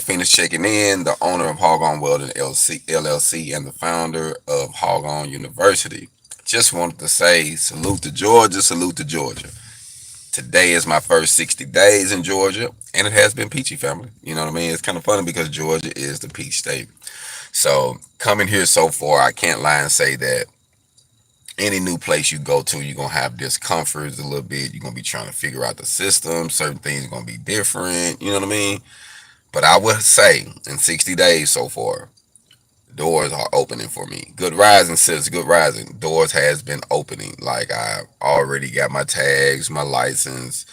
Feniks checking in, the owner of HogOn Welding LLC and the founder of HogOn University. Just wanted to say salute to Georgia, salute to Georgia. Today is my first 60 days in Georgia, and it has been peachy, family. You know what I mean? It's kind of funny because Georgia is the peach state. So coming here so far, I can't lie and say that any new place you go to, you're gonna have discomforts a little bit. You're gonna be trying to figure out the system. Certain things are gonna be different. You know what I mean? But I would say in 60 days so far, doors are opening for me. Good rising, sis. Good rising. Doors has been opening. Like I already got my tags, my license.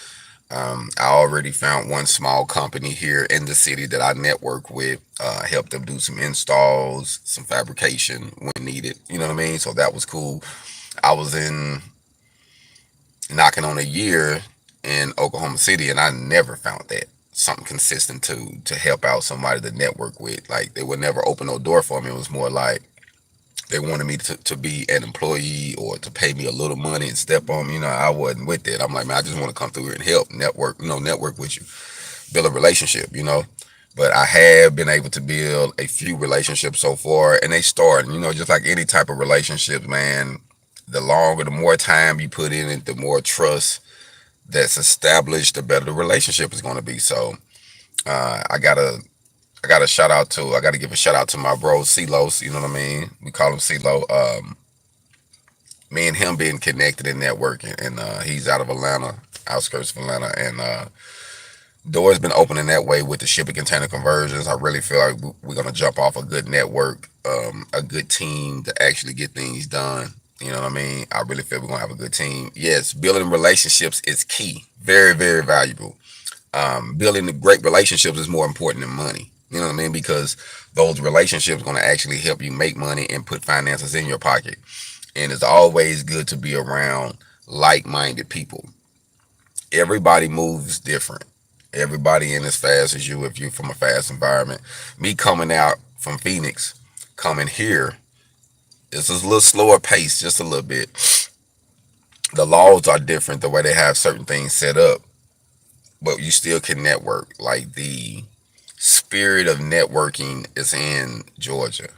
I already found one small company here in the city that I network with. Help them do some installs, some fabrication when needed. You know what I mean? So that was cool. I was in knocking on a year in Oklahoma City, and I never found that something consistent to help out somebody to network with. Like they would never open no door for me. It was more like they wanted me to be an employee or to pay me a little money and step on me. You know, I wasn't with it. I'm like, man, I just want to come through here and help, network, network with you, build a relationship. But I have been able to build a few relationships so far, and they start, just like any type of relationship, man. The longer, the more time you put in it, the more trust that's established, the better the relationship is going to be. So I gotta I gotta give a shout out to my bro Celos. You know what I mean? We call him CeeLo. Me and him being connected and networking, and he's out of Atlanta, outskirts of Atlanta, and doors been opening that way with the shipping container conversions. I really feel like we're gonna jump off a good network, a good team to actually get things done. You know what I mean? I really feel we're gonna have a good team. Yes, building relationships is key, very very valuable. Building the great relationships is more important than money. You know what I mean? Because those relationships are going to actually help you make money and put finances in your pocket. And it's always good to be around like-minded people. Everybody moves different. Everybody ain't as fast as you if you're from a fast environment. Me coming out from Phoenix, coming here, it's a little slower pace, just a little bit. The laws are different, the way they have certain things set up, but you still can network. Like the spirit of networking is in Georgia,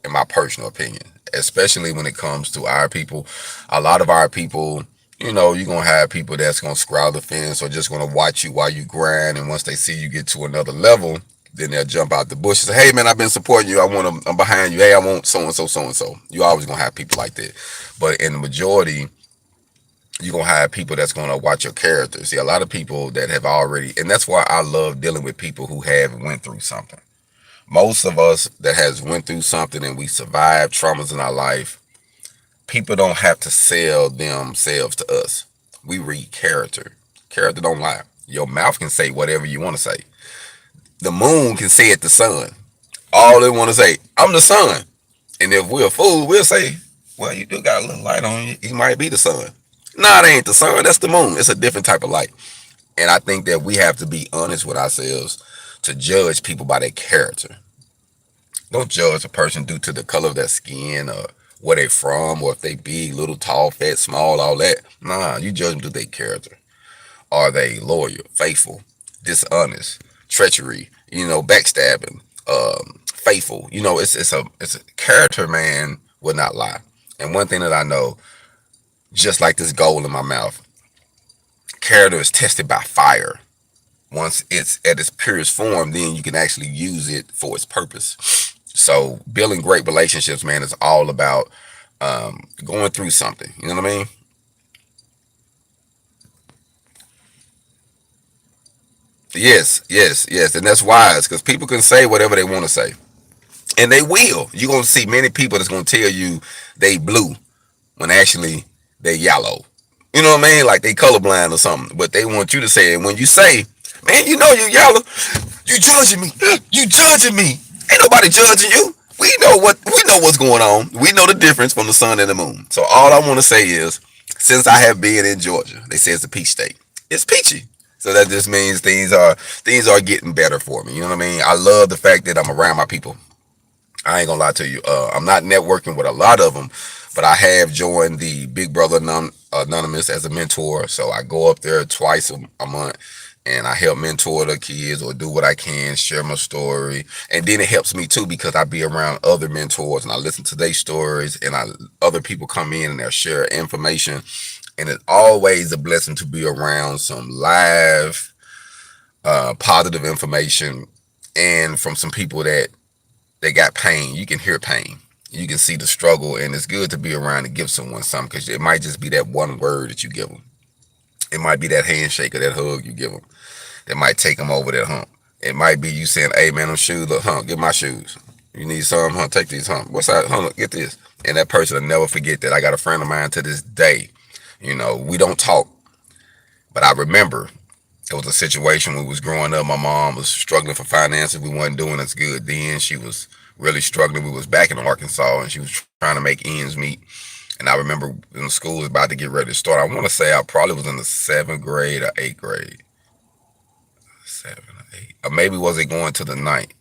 in my personal opinion, especially when it comes to our people. A lot of our people, you're going to have people that's going to scroll the fence or just going to watch you while you grind. And once they see you get to another level, then they'll jump out the bush and say, hey, man, I've been supporting you. I'm behind you. Hey, I want so and so, so and so. You always going to have people like that. But in the majority, you're going to have people that's going to watch your character. See, a lot of people that have already, and that's why I love dealing with people who have went through something. Most of us that has went through something and we survived traumas in our life, people don't have to sell themselves to us. We read character. Character don't lie. Your mouth can say whatever you want to say. The moon can say it to sun. All they want to say, I'm the sun. And if we're a fool, we'll say, well, you do got a little light on you. You might be the sun. Nah, it ain't the sun. That's the moon. It's a different type of light. And I think that we have to be honest with ourselves to judge people by their character. Don't judge a person due to the color of their skin or where they from or if they big, little, tall, fat, small, all that. Nah, you judge them through their character. Are they loyal, faithful, dishonest, treachery, backstabbing, faithful? It's a character, man, will not lie. And one thing that I know, just like this gold in my mouth, character is tested by fire. Once it's at its purest form, then you can actually use it for its purpose. So building great relationships, man, is all about going through something. You know what I mean? Yes, yes, yes. And that's wise because people can say whatever they want to say. And they will. You're going to see many people that's going to tell you they blue when actually they yellow. You know what I mean? Like they colorblind or something. But they want you to say it. When you say, man, you know you yellow, you judging me. You judging me. Ain't nobody judging you. We know what's going on. We know the difference from the sun and the moon. So all I want to say is, since I have been in Georgia, they say it's a peach state. It's peachy. So that just means things are getting better for me. You know what I mean? I love the fact that I'm around my people. I ain't gonna lie to you. I'm not networking with a lot of them, but I have joined the Big Brother Anonymous as a mentor. So I go up there twice a month and I help mentor the kids or do what I can, share my story. And then it helps me too because I be around other mentors and I listen to their stories and other people come in and they'll share information. And it's always a blessing to be around some live, positive information and from some people that they got pain. You can hear pain. You can see the struggle, and it's good to be around to give someone something because it might just be that one word that you give them. It might be that handshake or that hug you give them that might take them over that hump. It might be you saying, "Hey man, them shoes, look, get my shoes. You need some, take these, What's that, look, get this." And that person will never forget that. I got a friend of mine to this day. We don't talk, but I remember it was a situation when we was growing up. My mom was struggling for finances. We wasn't doing as good then. She was really struggling. We was back in Arkansas, and she was trying to make ends meet. And I remember when the school was about to get ready to start. I want to say I probably was in the 7th grade or 8th grade. 7 or 8. Or maybe was it going to the 9th?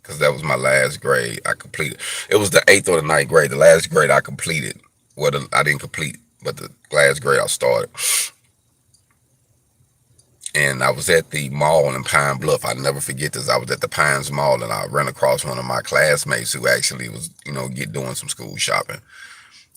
Because that was my last grade I completed. It was the 8th or the 9th grade. The last grade I completed. I didn't complete, but the last grade I started. And I was at the mall in Pine Bluff. I never forget this. I was at the Pines Mall and I ran across one of my classmates who actually was, doing some school shopping.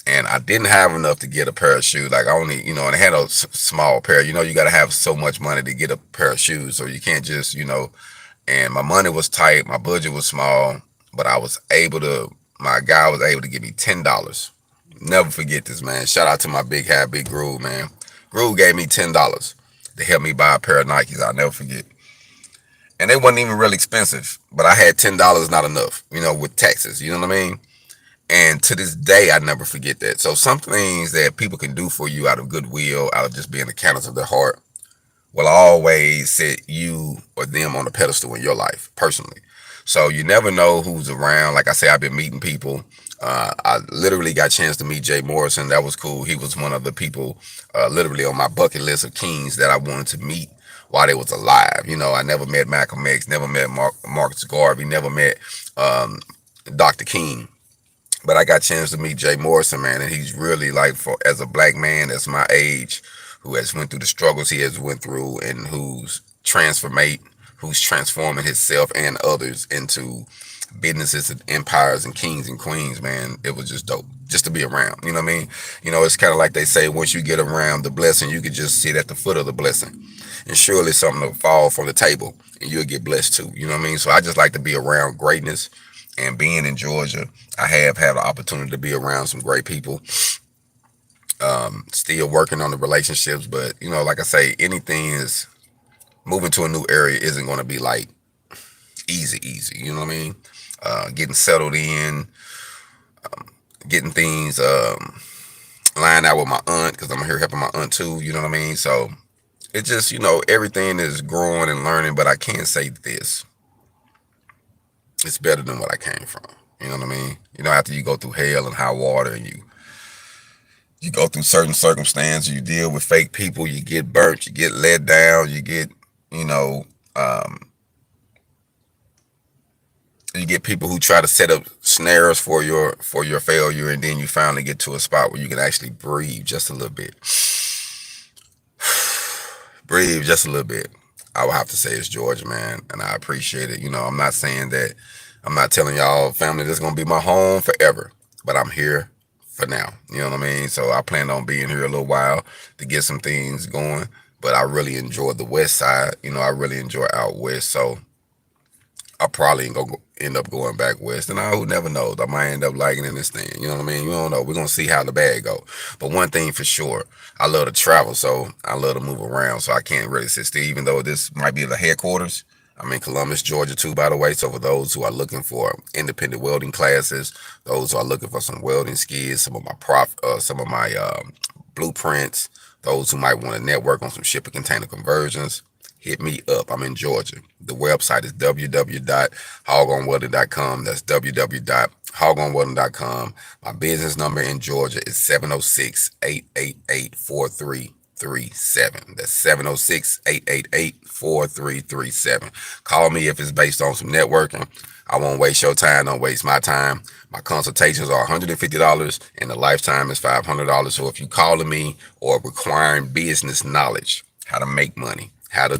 And I didn't have enough to get a pair of shoes. Like I only, and I had a small pair. You got to have so much money to get a pair of shoes. So you can't just, and my money was tight. My budget was small, but my guy was able to give me $10. Never forget this, man. Shout out to my big hat, Big Groove, man. Groove gave me $10 to help me buy a pair of Nikes. I'll never forget. And they wasn't even really expensive, but I had $10 not enough, with taxes. You know what I mean? And to this day, I never forget that. So some things that people can do for you out of goodwill, out of just being the kindness of their heart, will always set you or them on a pedestal in your life, personally. So you never know who's around. Like I say, I've been meeting people. I literally got a chance to meet Jay Morrison. That was cool. He was one of the people literally on my bucket list of kings that I wanted to meet while they was alive. I never met Malcolm X, never met Marcus Garvey, never met Dr. King. But I got a chance to meet Jay Morrison, man, and he's really like, as a black man that's my age, who has went through the struggles he has went through, and who's transforming himself and others into businesses and empires and kings and queens, man. It was just dope just to be around. You know what I mean? It's kind of like they say, once you get around the blessing, you can just sit at the foot of the blessing, and surely something will fall from the table, and you'll get blessed too. You know what I mean? So I just like to be around greatness. And being in Georgia, I have had an opportunity to be around some great people. Still working on the relationships, but like I say, anything is moving to a new area isn't going to be like easy. You know what I mean? Getting settled in, getting things lined out with my aunt, because I'm here helping my aunt too. You know what I mean? So it just, everything is growing and learning. But I can say this. It's better than what I came from. You know what I mean? After you go through hell and high water, and you go through certain circumstances, you deal with fake people, you get burnt, you get let down, you get, you get people who try to set up snares for your failure, and then you finally get to a spot where you can actually breathe just a little bit. Breathe just a little bit. I would have to say it's Georgia, man, and I appreciate it. I'm not saying that, I'm not telling y'all, family, this is going to be my home forever, but I'm here for now. You know what I mean? So I plan on being here a little while to get some things going, but I really enjoy the west side. I really enjoy out west, so I probably ain't gonna end up going back west, and who never knows, I might end up liking this thing. You know what I mean? You don't know. We're gonna see how the bag go. But one thing for sure, I love to travel, so I love to move around. So I can't really sit still, even though this might be the headquarters. I'm in Columbus, Georgia, too, by the way. So for those who are looking for independent welding classes, those who are looking for some welding skids, some of my blueprints, those who might want to network on some shipping container conversions, hit me up. I'm in Georgia. The website is www.HogOn2017. That's www.HogOn2017. My business number in Georgia is 706-888-4337. That's 706-888-4337. Call me if it's based on some networking. I won't waste your time. Don't waste my time. My consultations are $150 and the lifetime is $500. So if you calling me or requiring business knowledge, how to make money, how to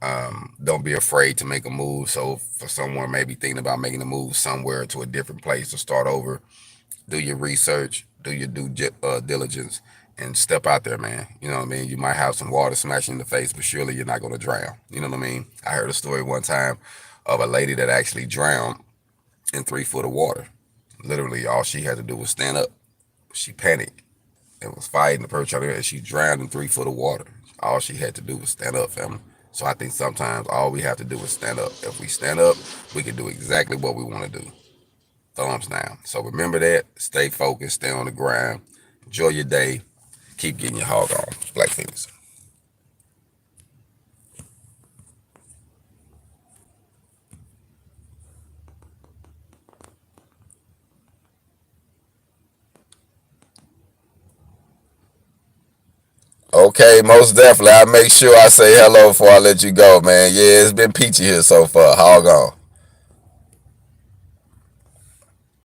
Don't be afraid to make a move. So for someone maybe thinking about making a move somewhere to a different place to start over, do your research, do your diligence, and step out there, man. You know what I mean? You might have some water smashing in the face, but surely you're not going to drown. You know what I mean? I heard a story one time of a lady that actually drowned in 3 foot of water. Literally, all she had to do was stand up. She panicked and was fighting the perpetrator, and she drowned in 3 foot of water. All she had to do was stand up, family. So I think sometimes all we have to do is stand up. If we stand up, we can do exactly what we want to do. Thumbs down. So remember that. Stay focused. Stay on the grind. Enjoy your day. Keep getting your hog on. Black Feniks. Okay, most definitely. I'll make sure I say hello before I let you go, man. Yeah, it's been Peachy here so far. Hog on.